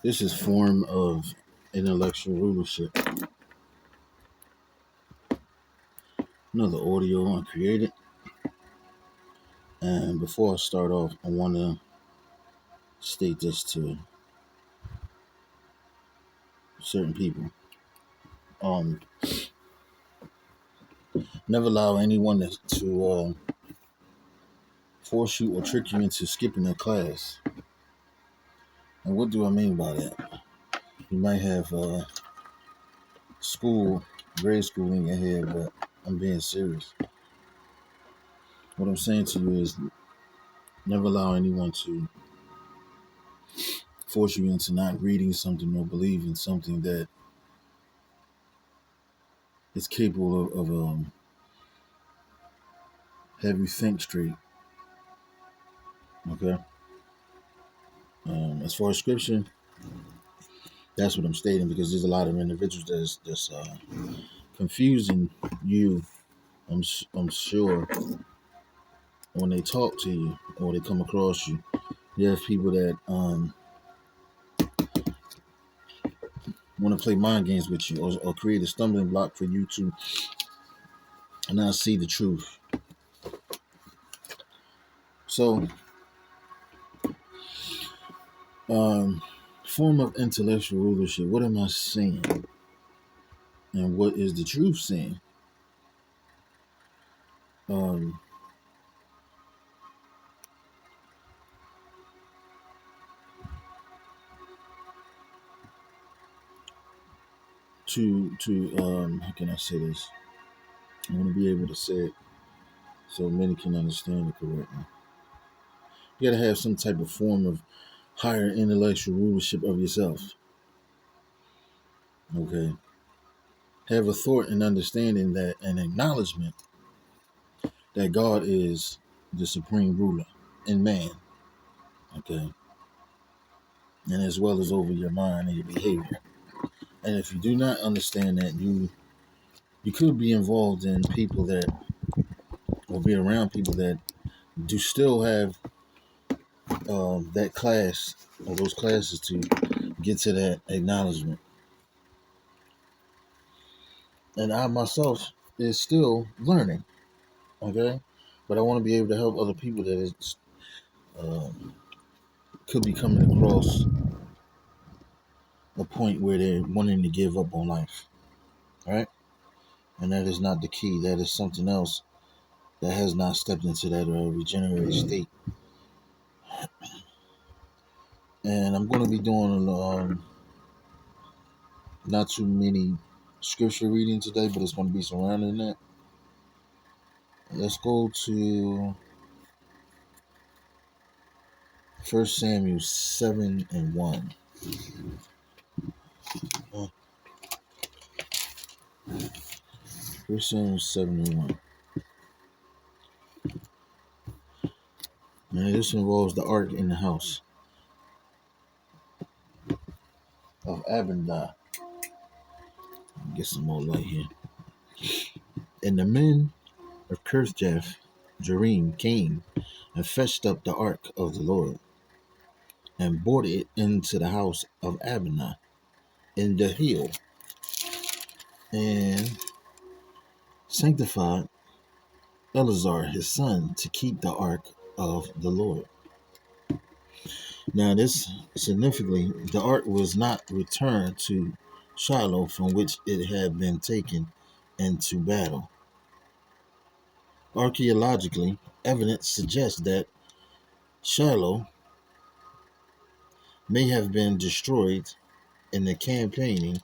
This is form of intellectual rulership. Another audio I created. And before I start off, I want to state this to certain people. Never allow anyone to force you or trick you into skipping a class. And what do I mean by that? You might have grade school in your head, but I'm being serious. What I'm saying to you is never allow anyone to force you into not reading something or believing something that is capable of have you think straight. Okay. As far as scripture, that's what I'm stating, because there's a lot of individuals that's confusing you. I'm sure when they talk to you or they come across you, you have people that want to play mind games with you or create a stumbling block for you to not see the truth. So, form of intellectual rulership. What am I saying? And what is the truth saying? How can I say this? I want to be able to say it so many can understand it correctly. You got to have some type of form of higher intellectual rulership of yourself. Okay. Have a thought and understanding that an acknowledgement that God is the supreme ruler in man. Okay. And as well as over your mind and your behavior. And if you do not understand that, you could be involved in people that, or be around people that do still have that class or those classes to get to that acknowledgement. And I myself is still learning, okay? But I want to be able to help other people that is, could be coming across a point where they're wanting to give up on life, right? And that is not the key. That is something else that has not stepped into that regenerated state. And I'm going to be doing not too many scripture reading today, but it's going to be surrounding that. Let's go to 1 Samuel 7:1. 1 Samuel 7:1. Now this involves the ark in the house of Abinah. Get some more light here. And the men of Kirjath Jearim came and fetched up the ark of the Lord and brought it into the house of Abinah in the hill, and sanctified Eleazar his son to keep the ark of the Lord. Now this significantly, the ark was not returned to Shiloh, from which it had been taken into battle. Archaeologically, evidence suggests that Shiloh may have been destroyed in the campaigning,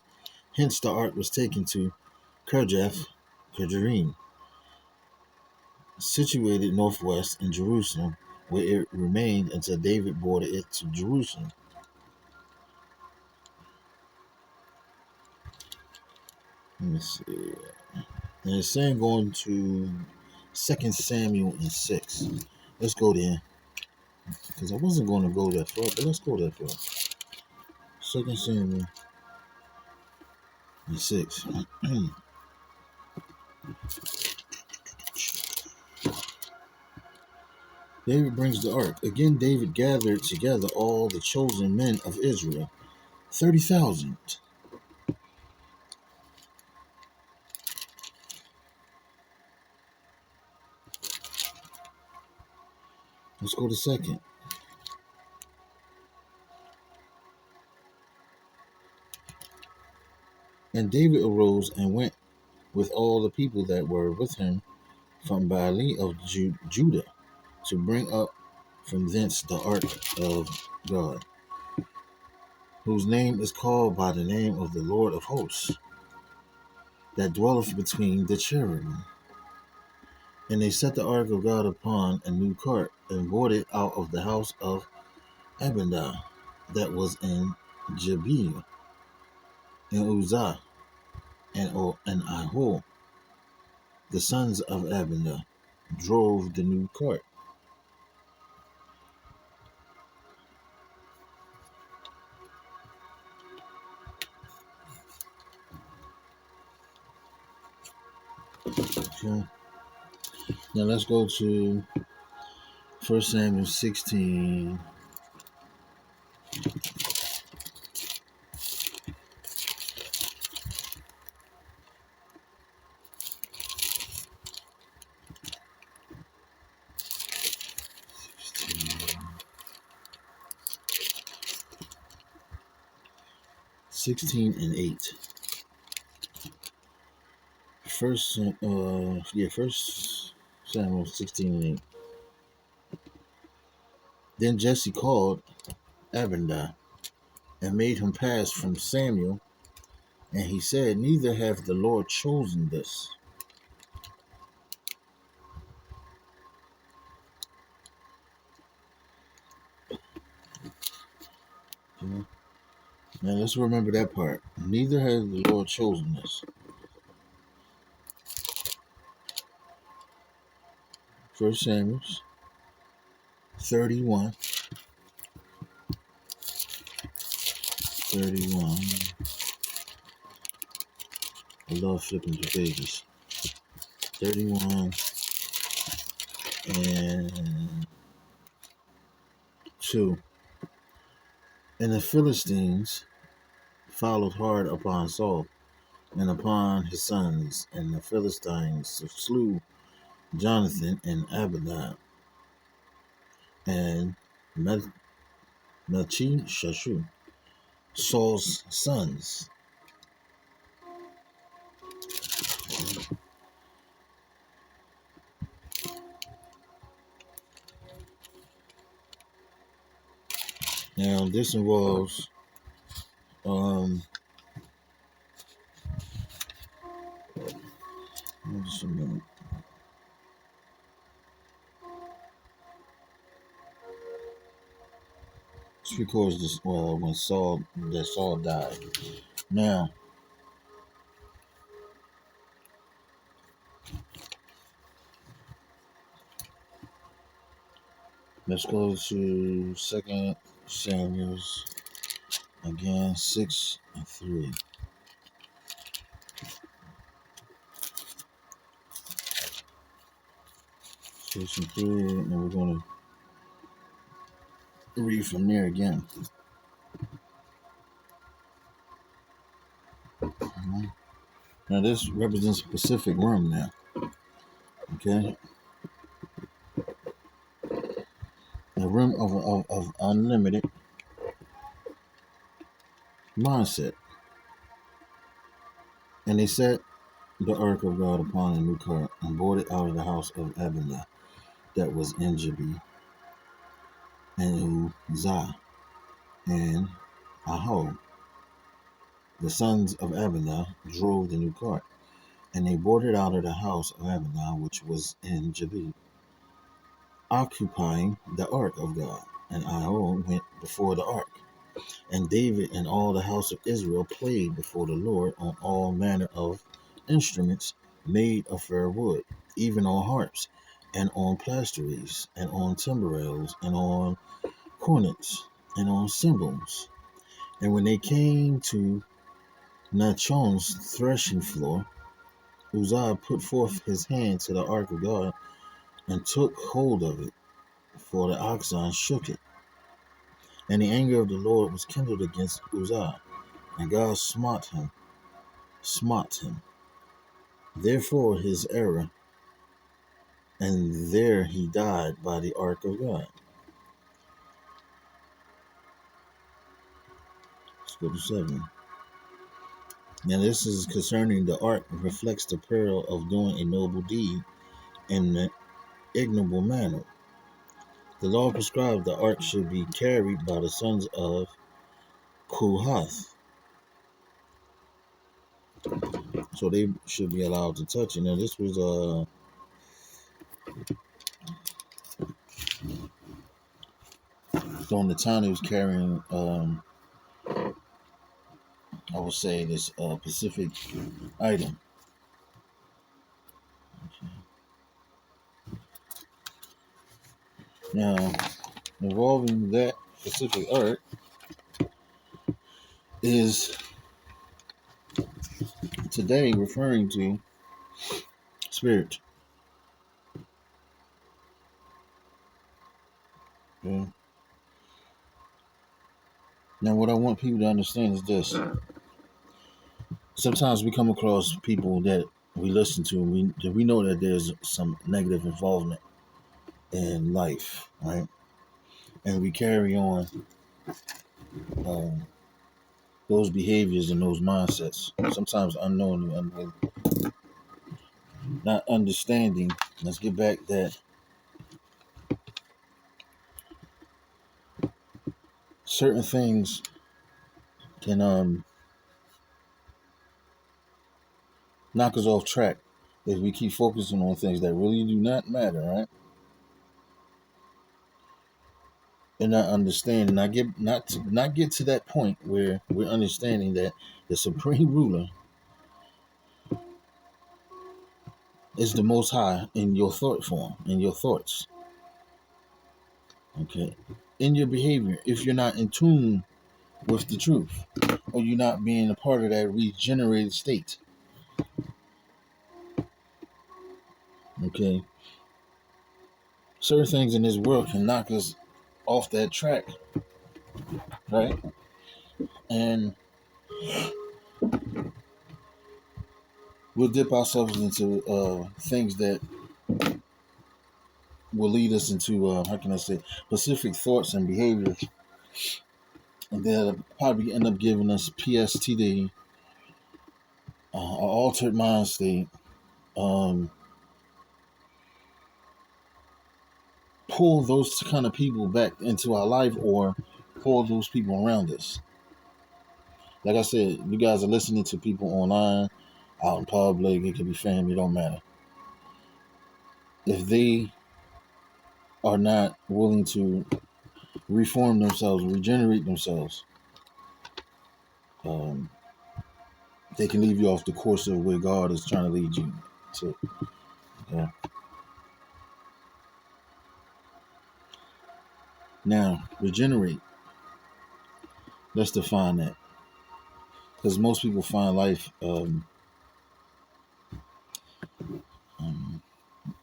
hence the ark was taken to Kirjath Jearim, situated northwest in Jerusalem, where it remained until David brought it to Jerusalem. Let me see. And it's saying going to 2 Samuel 6. Let's go there. Because I wasn't going to go that far, but let's go that far. 2 Samuel 6. David brings the ark. Again, David gathered together all the chosen men of Israel 30,000. Let's go to second. And David arose and went with all the people that were with him from Baale of Judah to bring up from thence the ark of God, whose name is called by the name of the Lord of hosts, that dwelleth between the cherubim. And they set the ark of God upon a new cart, and brought it out of the house of Abinah, that was in Gibeah, and Uzzah, and Ahol, the sons of Abinah, drove the new cart. Okay. Now let's go to 1 Samuel 16. 16 and 8. First Samuel 16 and 8. Then Jesse called Abinah and made him pass from Samuel, and he said, Neither hath the Lord chosen this. Okay. Now let's remember that part. Neither has the Lord chosen this. 1 Samuel 31. 31. I love flipping the pages. 31 and 2. And the Philistines followed hard upon Saul and upon his sons, and the Philistines slew Jonathan and Abinah and Melchishashu, Saul's sons. Now this involves just a minute. This records this when Saul died. Now let's go to 2 Samuel again 6 and 3. 6 and 3, and we're going to read from there again. Now this represents a Pacific Rim now. Okay? A rim of unlimited mindset. And they set the ark of God upon a new cart and brought it out of the house of Abinah that was in Gibeah, and Uzzah, and Ahol, the sons of Abinah, drove the new cart. And they brought it out of the house of Abinah, which was in Gibeah, occupying the ark of God. And Ahol went before the ark. And David and all the house of Israel played before the Lord on all manner of instruments made of fair wood, even on harps, and on plasteries, and on timbrels, and on cornets, and on cymbals. And when they came to Nachon's threshing floor, Uzzah put forth his hand to the ark of God and took hold of it, for the oxen shook it. And the anger of the Lord was kindled against Uzzah. And God smote him. Therefore his error, and there he died by the ark of God. Let's go to 7. Now this is concerning the ark reflects the peril of doing a noble deed in an ignoble manner. The law prescribed the ark should be carried by the sons of Kohath, so they should be allowed to touch it. Now this was during the time he was carrying I would say this Pacific item. Now involving that Pacific ark is today referring to spirit. Okay? Now what I want people to understand is this. Sometimes we come across people that we listen to and we know that there's some negative involvement in life, right? And we carry on um, those behaviors and those mindsets, sometimes unknowingly, not understanding. Let's get back that certain things can knock us off track if we keep focusing on things that really do not matter, right? And not understanding, not get to that point where we're understanding that the supreme ruler is the most high in your thought form, in your thoughts, okay? In your behavior, if you're not in tune with the truth, or you're not being a part of that regenerated state, okay? Certain things in this world can knock us off that track, right? And we'll dip ourselves into things that will lead us into, how can I say, specific thoughts and behaviors. And they'll probably end up giving us PSTD, an altered mind state, pull those kind of people back into our life or pull those people around us. Like I said, you guys are listening to people online, out in public, it could be family, it don't matter. If they are not willing to reform themselves, regenerate themselves, um, they can leave you off the course of where God is trying to lead you to. Okay? Now, regenerate. Let's define that. Because most people find life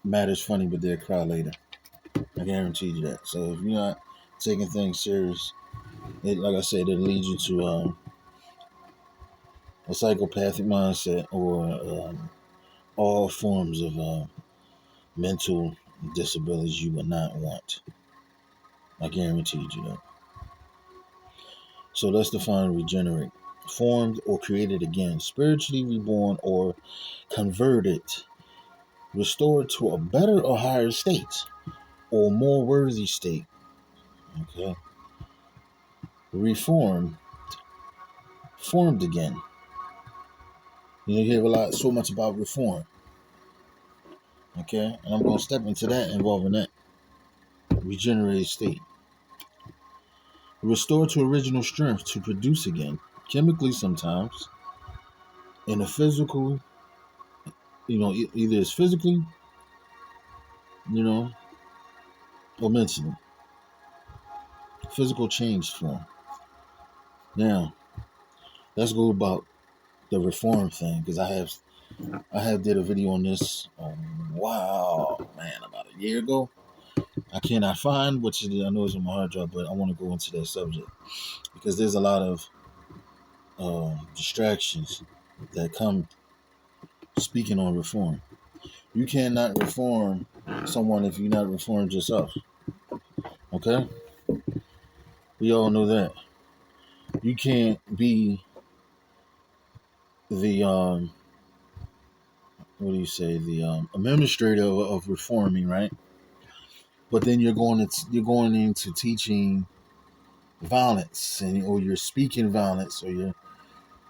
matters funny, but they'll cry later. I guarantee you that. So if you're not taking things serious, like I said, it'll lead you to a psychopathic mindset or all forms of mental disabilities you would not want. I guarantee you that. So let's define regenerate. Formed or created again, spiritually reborn or converted, restored to a better or higher state or more worthy state. Okay. Reformed, formed again. You hear so much about reform. Okay, and I'm going to step into that involving that regenerated state. Restore to original strength to produce again, chemically sometimes, in a physical, either it's physically, you know, or mentally. Physical change form. Now, let's go about the reform thing because I have did a video on this. Wow, man, about a year ago. I cannot find I know it's on my hard drive, but I want to go into that subject because there's a lot of distractions that come speaking on reform. You cannot reform someone if you're not reformed yourself. Okay? We all know that. You can't be the what do you say, the administrator of reforming, right? But then you're going into teaching violence, and or you're speaking violence, or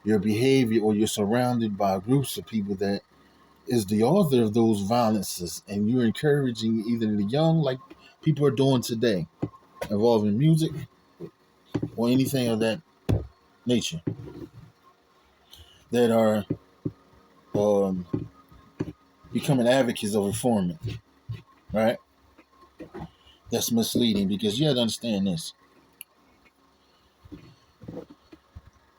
your behavior, or you're surrounded by groups of people that is the author of those violences, and you're encouraging either the young, like people are doing today, involving music or anything of that nature, that are um, becoming advocates of reforming, right? That's misleading, because you have to understand this: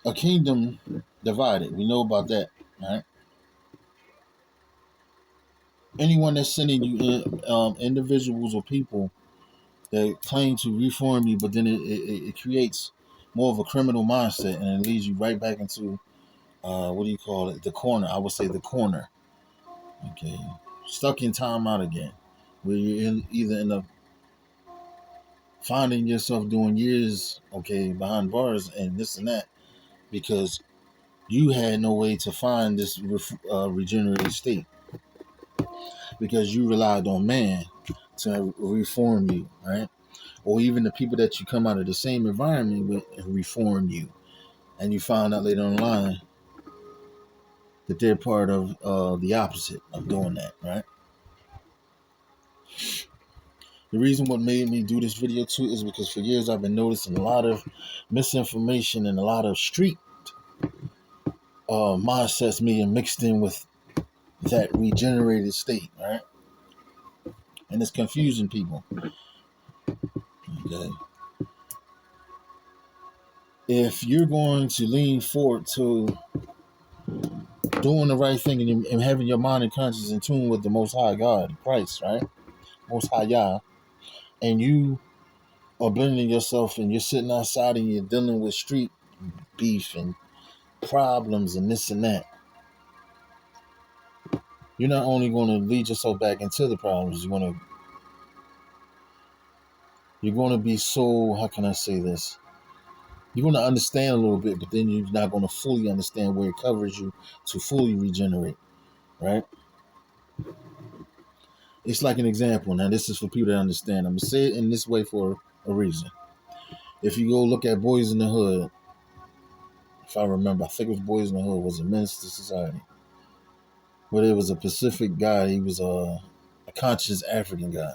a kingdom divided. We know about that, right? Anyone that's sending you individuals or people that claim to reform you, but then it creates more of a criminal mindset, and it leads you right back into what do you call it? The corner. I would say the corner. Okay, stuck in time out again, where you're either in a finding yourself doing years, okay, behind bars and this and that, because you had no way to find this regenerated state, because you relied on man to reform you, right? Or even the people that you come out of the same environment with reform you, and you find out later on the line that they're part of the opposite of doing that, right? The reason what made me do this video too is because for years I've been noticing a lot of misinformation and a lot of street mindsets being mixed in with that regenerated state, right? And it's confusing people. Okay. If you're going to lean forward to doing the right thing, and having your mind and conscience in tune with the Most High God, Christ, right? Most High Yah, and you are blending yourself, and you're sitting outside and you're dealing with street beef and problems and this and that, you're not only going to lead yourself back into the problems, you're going to be so, how can I say this? You're going to understand a little bit, but then you're not going to fully understand where it covers you to fully regenerate, right? It's like an example. Now, this is for people to understand. I'm going to say it in this way for a reason. If you go look at Boys in the Hood, if I remember, I think it was Boys in the Hood, was a Minister Society. But it was a Pacific guy. He was a conscious African guy.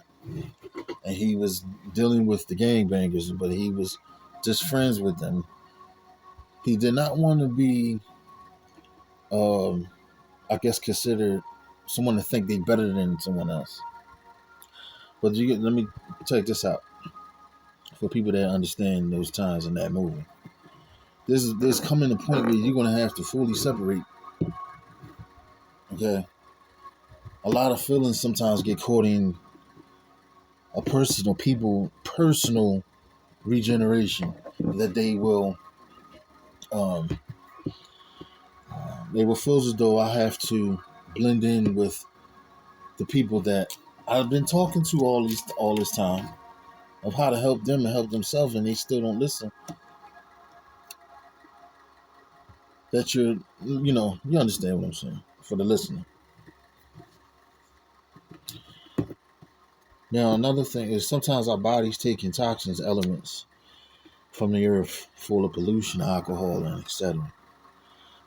And he was dealing with the gangbangers, but he was just friends with them. He did not want to be, I guess, considered someone to think they better than someone else. But let me check this out for people that understand those times in that movie. There's coming a point where you're going to have to fully separate. Okay, a lot of feelings sometimes get caught in a personal regeneration, that um, they will feel as though I have to blend in with the people that I've been talking to all this time, of how to help them and help themselves, and they still don't listen. That you understand what I'm saying for the listener. Now, another thing is sometimes our bodies taking toxins, elements from the earth full of pollution, alcohol, and etc.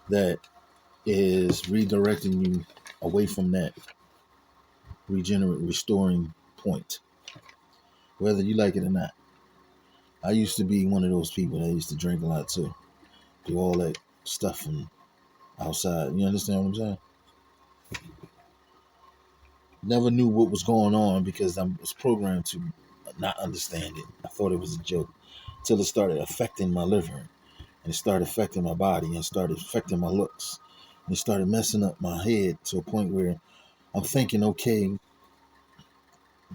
that is redirecting you away from that restoring point, whether you like it or not. I used to be one of those people that used to drink a lot too, do all that stuff from outside. You understand what I'm saying? Never knew what was going on because I was programmed to not understand it. I thought it was a joke until it started affecting my liver, and it started affecting my body, and it started affecting my looks, and it started messing up my head to a point where I'm thinking, okay,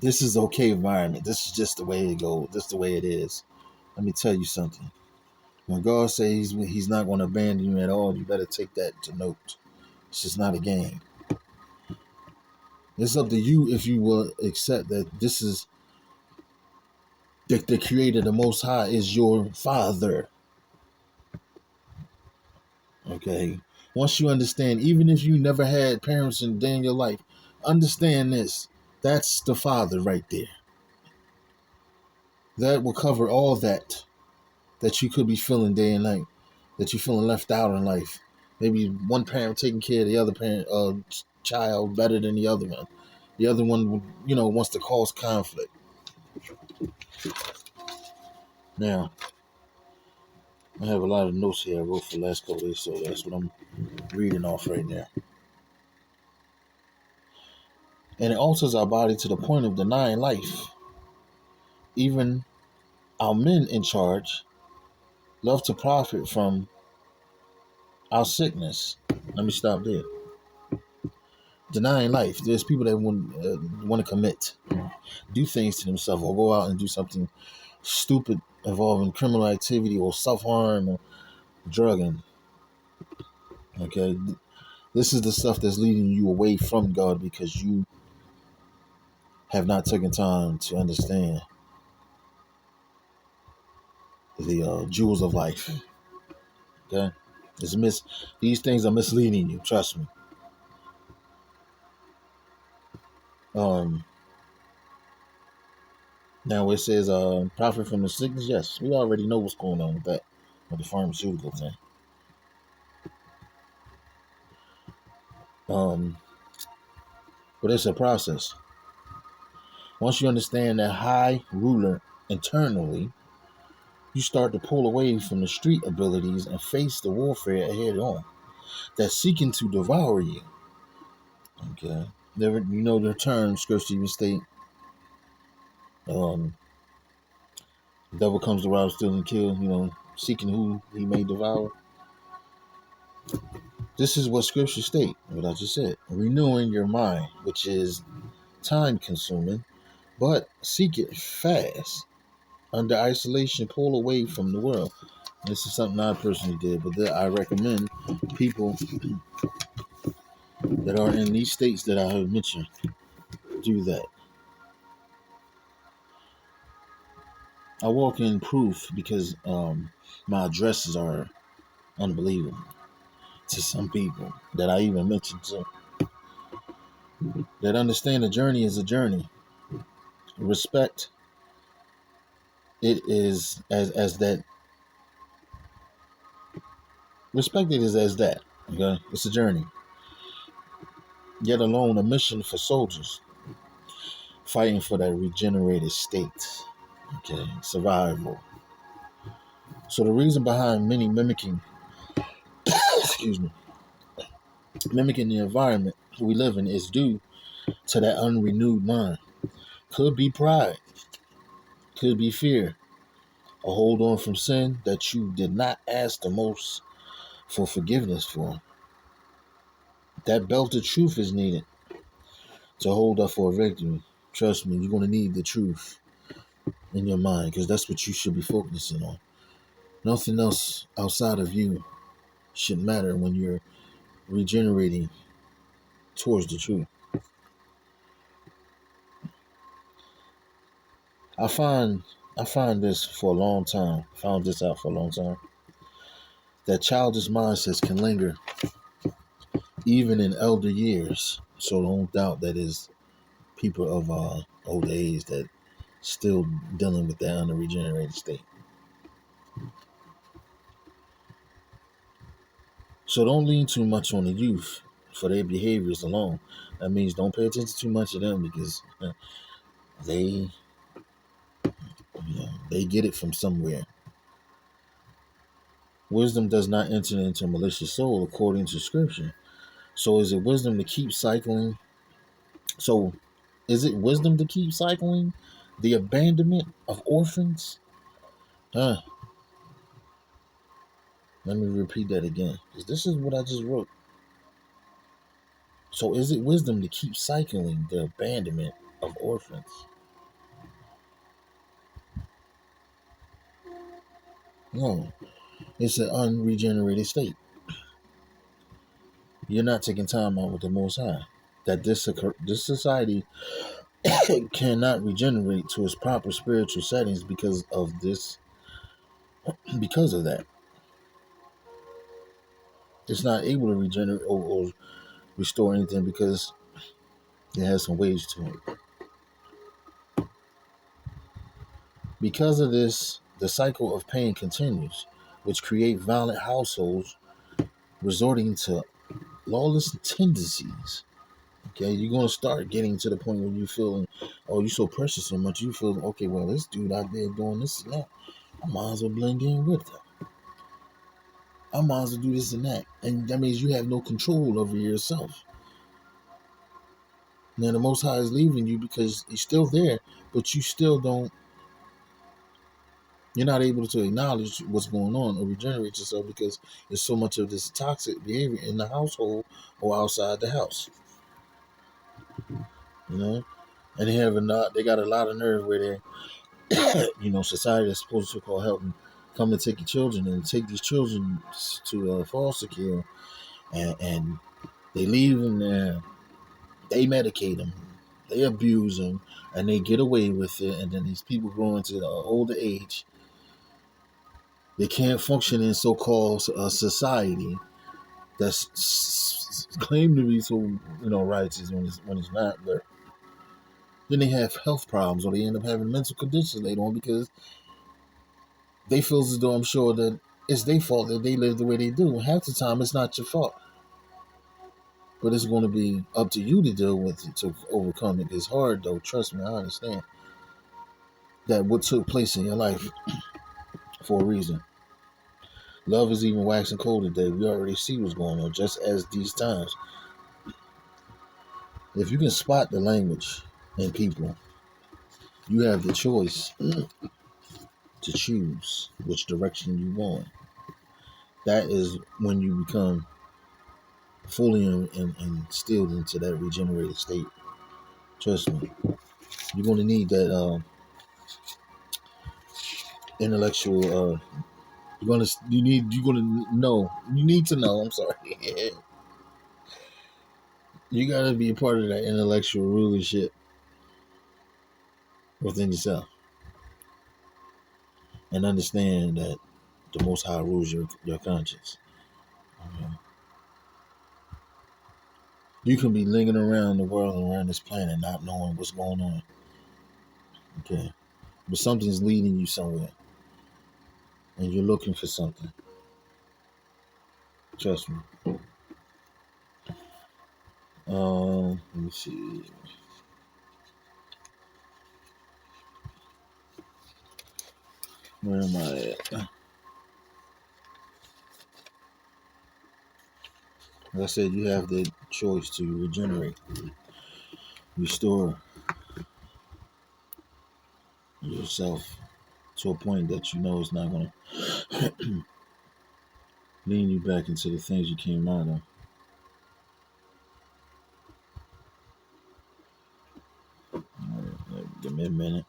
this is okay environment. This is just the way it goes. This is the way it is. Let me tell you something. When God says he's not going to abandon you at all, you better take that to note. It's just not a game. It's up to you if you will accept that this is the Creator, the Most High, is your Father. Okay? Once you understand, even if you never had parents in a day in your life, understand this. That's the Father right there. That will cover all that you could be feeling day and night, that you're feeling left out in life. Maybe one parent taking care of the other parent child better than the other one. The other one, wants to cause conflict. Now, I have a lot of notes here I wrote for the last couple of days, so that's what I'm reading off right now. And it alters our body to the point of denying life. Even our men in charge love to profit from our sickness. Let me stop there. Denying life. There's people that want to commit, do things to themselves, or go out and do something stupid involving criminal activity or self-harm or drugging. Okay? This is the stuff that's leading you away from God because you have not taken time to understand the jewels of life. Okay? These things are misleading you. Trust me. Now it says profit from the sickness. Yes, we already know what's going on with that, with the pharmaceutical thing. But it's a process. Once you understand that high ruler internally, you start to pull away from the street abilities and face the warfare head on that's seeking to devour you. Okay. The term scripture even state, the devil comes to rob, steal, and kill, seeking who he may devour. This is what scripture state, what I just said. Renewing your mind, which is time consuming, but seek it fast. Under isolation, pull away from the world. This is something I personally did, but I recommend people that are in these states that I have mentioned do that. I walk in proof because my addresses are unbelievable to some people that I even mentioned to, that understand the journey is a journey. Respect it is as that. Respect it is as that. Okay, it's a journey. Yet alone a mission for soldiers fighting for that regenerated state. Okay, survival. So the reason behind many mimicking, excuse me, mimicking the environment we live in is due to that unrenewed mind. Could be pride, could be fear, a hold on from sin that you did not ask the most for forgiveness for. That belt of truth is needed to hold up for a victory. Trust me, you're going to need the truth in your mind because that's what you should be focusing on. Nothing else outside of you should matter when you're regenerating towards the truth. I find this for a long time. Found this out for a long time. That childish mindsets can linger even in elder years. So don't doubt that is people of old age that still dealing with that unregenerated state. So don't lean too much on the youth for their behaviors alone. That means don't pay attention too much to them because they they get it from somewhere. Wisdom does not enter into a malicious soul according to scripture. So is it wisdom to keep cycling? So is it wisdom to keep cycling the abandonment of orphans? Let me repeat that again, because this is what I just wrote. So is it wisdom to keep cycling the abandonment of orphans? No. It's an unregenerated state. You're not taking time out with the Most High. That this society cannot regenerate to its proper spiritual settings because of this. Because of that, it's not able to regenerate or restore anything because it has some ways to it. Because of this, the cycle of pain continues, which create violent households resorting to lawless tendencies. Okay, you're gonna start getting to the point where you feel, oh, you're so precious so much. You feel, okay, well, this dude out there doing this and that, I might as well blend in with them. I might as well do this and that, and that means you have no control over yourself. Now the Most High is leaving you because He's still there, but you still don't. You're not able to acknowledge what's going on or regenerate yourself because there's so much of this toxic behavior in the household or outside the house. You know, and they got a lot of nerve where they society is supposed to call help and come and take your children and take these children to foster care, and they leave them there, they medicate them, they abuse them, and they get away with it. And then these people grow into the older age, they can't function in so-called society that's claimed to be so righteous when it's not. But then they have health problems, or they end up having mental conditions later on because they feel as though, I'm sure, that it's their fault that they live the way they do. Half the time, it's not your fault, but it's going to be up to you to deal with it, to overcome it. It's hard, though. Trust me, I understand that what took place in your life for a reason. Love is even waxing cold today. We already see what's going on, just as these times. If you can spot the language in people, you have the choice to choose which direction you want. That is when you become fully instilled into that regenerated state. Trust me, you're going to need that intellectual. You need to know. I'm sorry. You got to be a part of that intellectual rulership within yourself and understand that the Most High rules your conscience. You can be lingering around the world and around this planet not knowing what's going on. Okay. But something's leading you somewhere. And you're looking for something. Trust me. Let me see. Where am I at? Like I said, you have the choice to regenerate, restore yourself to a point that you know is not going to lean you back into the things you came out of. Give me a minute.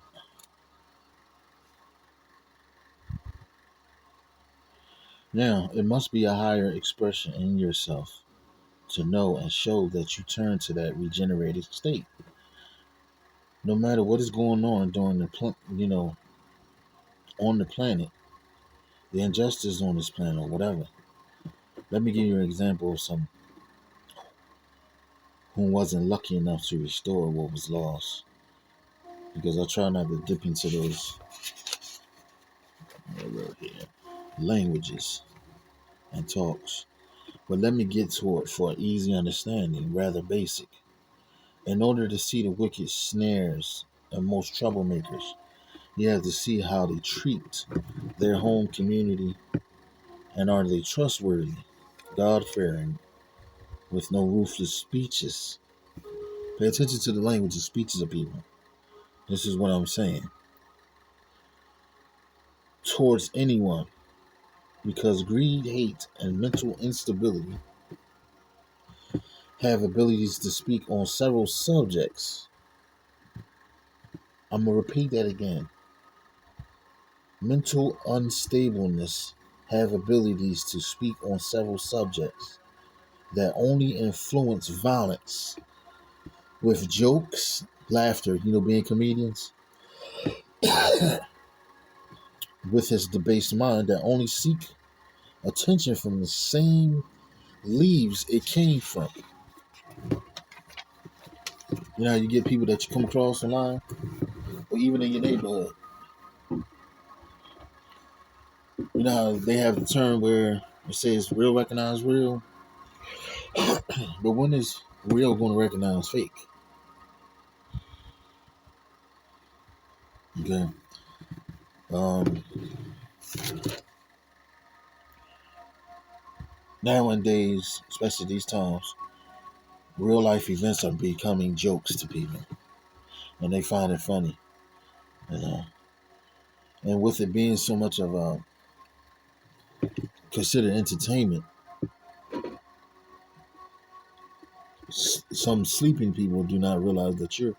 Now, it must be a higher expression in yourself to know and show that you turn to that regenerated state. No matter what is going on during on the planet, the injustice on this planet or whatever. Let me give you an example of some who wasn't lucky enough to restore what was lost. Because I try not to dip into those languages and talks. But let me get to it for easy understanding, rather basic. In order to see the wicked snares and most troublemakers, you have to see how they treat their home community, and are they trustworthy, God-fearing, with no ruthless speeches. Pay attention to the language and speeches of people. This is what I'm saying. Towards anyone, because greed, hate, and mental instability have abilities to speak on several subjects. I'm going to repeat that again. Mental unstableness have abilities to speak on several subjects that only influence violence with jokes, laughter, being comedians, with his debased mind that only seek attention from the same leaves it came from. You know how you get people that you come across online, or even in your neighborhood. You know how they have the term where it says real recognize real, but when is real going to recognize fake? Okay. Um, Nowadays, especially these times, real life events are becoming jokes to people, and they find it funny. You know, and with it being so much of a considered entertainment, some sleeping people do not realize that you're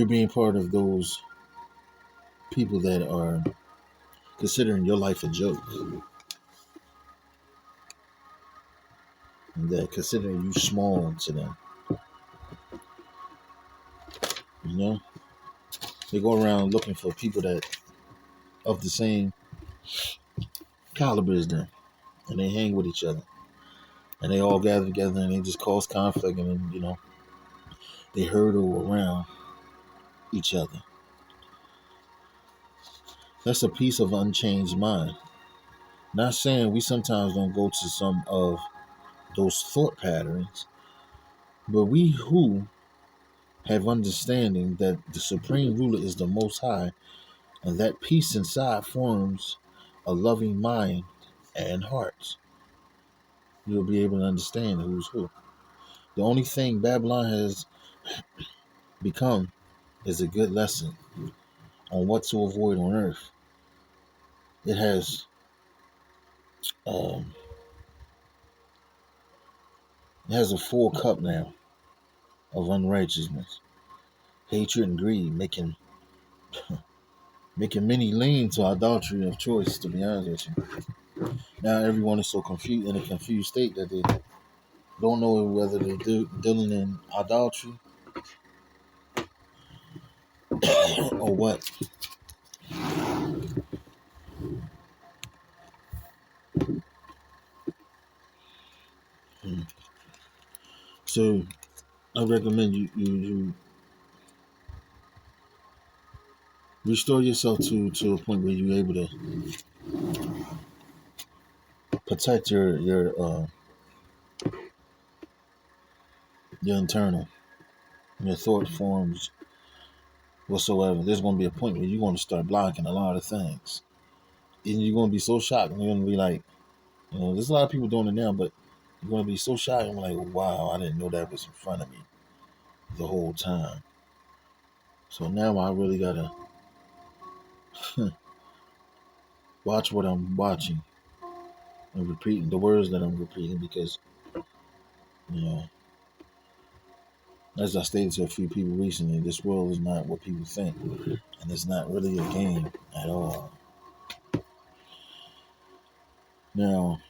being part of those people that are considering your life a joke, and that considering you small to them. You know, they go around looking for people that of the same caliber as them, and they hang with each other, and they all gather together, and they just cause conflict, and then, they hurdle around each other. That's a piece of unchanged mind. Not saying we sometimes don't go to some of those thought patterns, but we who have understanding that the supreme ruler is the most high, and that peace inside forms a loving mind and heart, you'll be able to understand who's who. The only thing Babylon has become is a good lesson on what to avoid on earth. It has um, it has a full cup now of unrighteousness, hatred, and greed, making many lean to idolatry of choice. To be honest with you, now everyone is so confused in a confused state that they don't know whether they're dealing in idolatry or what. So I recommend you restore yourself to a point where you're able to protect your internal, your thought forms whatsoever. There's going to be a point where you're going to start blocking a lot of things, and you're going to be so shocked, and you're going to be like, there's a lot of people doing it now, but you're going to be so shocked and like, wow, I didn't know that was in front of me the whole time. So now I really gotta watch what I'm watching and repeating the words that I'm repeating, because you know, as I stated to a few people recently, this world is not what people think, and it's not really a game at all. Now,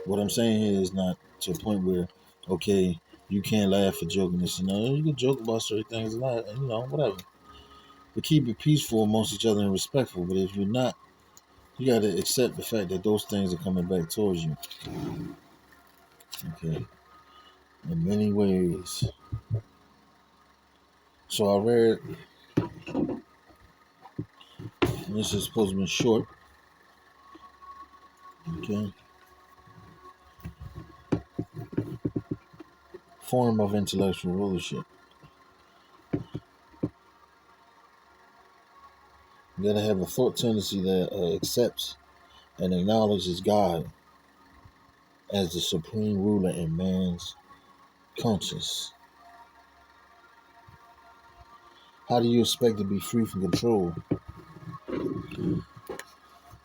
what I'm saying here is not to a point where, okay, you can't laugh at joking this, you can joke about certain things, and not, whatever. But keep it peaceful amongst each other and respectful. But if you're not, you got to accept the fact that those things are coming back towards you. Okay, in many ways. So I read, and this is supposed to be short. Okay, form of intellectual rulership. You got to have a thought tendency that accepts and acknowledges God as the supreme ruler in man's conscience. How do you expect to be free from control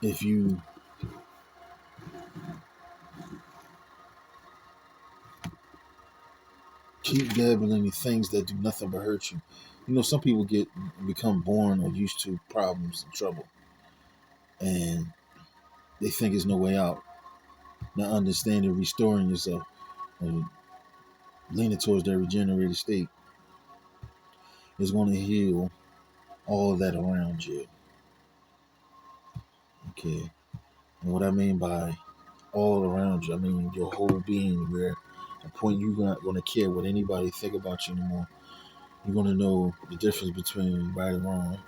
if you keep dabbling in things that do nothing but hurt you? Some people become born or used to problems and trouble. and they think there's no way out. Not understanding restoring yourself and leaning towards that regenerated state is going to heal all that around you. Okay. And what I mean by all around you, I mean your whole being, where at the point you're not going to care what anybody think about you anymore. You're going to know the difference between right and wrong.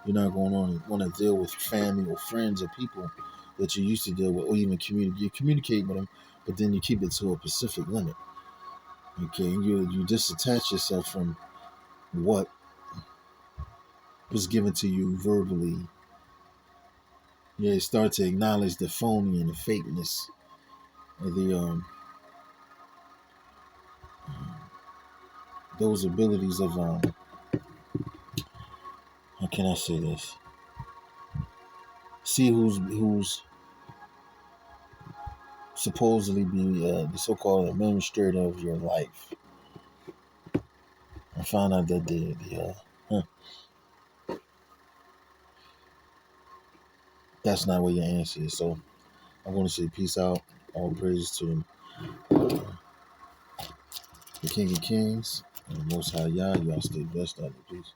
You're not going to want to deal with family or friends or people that you used to deal with, or even communicate. You communicate with them, but then you keep it to a specific limit. Okay, you disattach yourself from what was given to you verbally. You start to acknowledge the phony and the fakeness of the those abilities of how can I say this? See who's supposedly be the so-called administrator of your life, and find out that that's not what your answer is. So I want to say peace out. All praises to the King of Kings and the Most High Yah. Y'all stay blessed out of peace.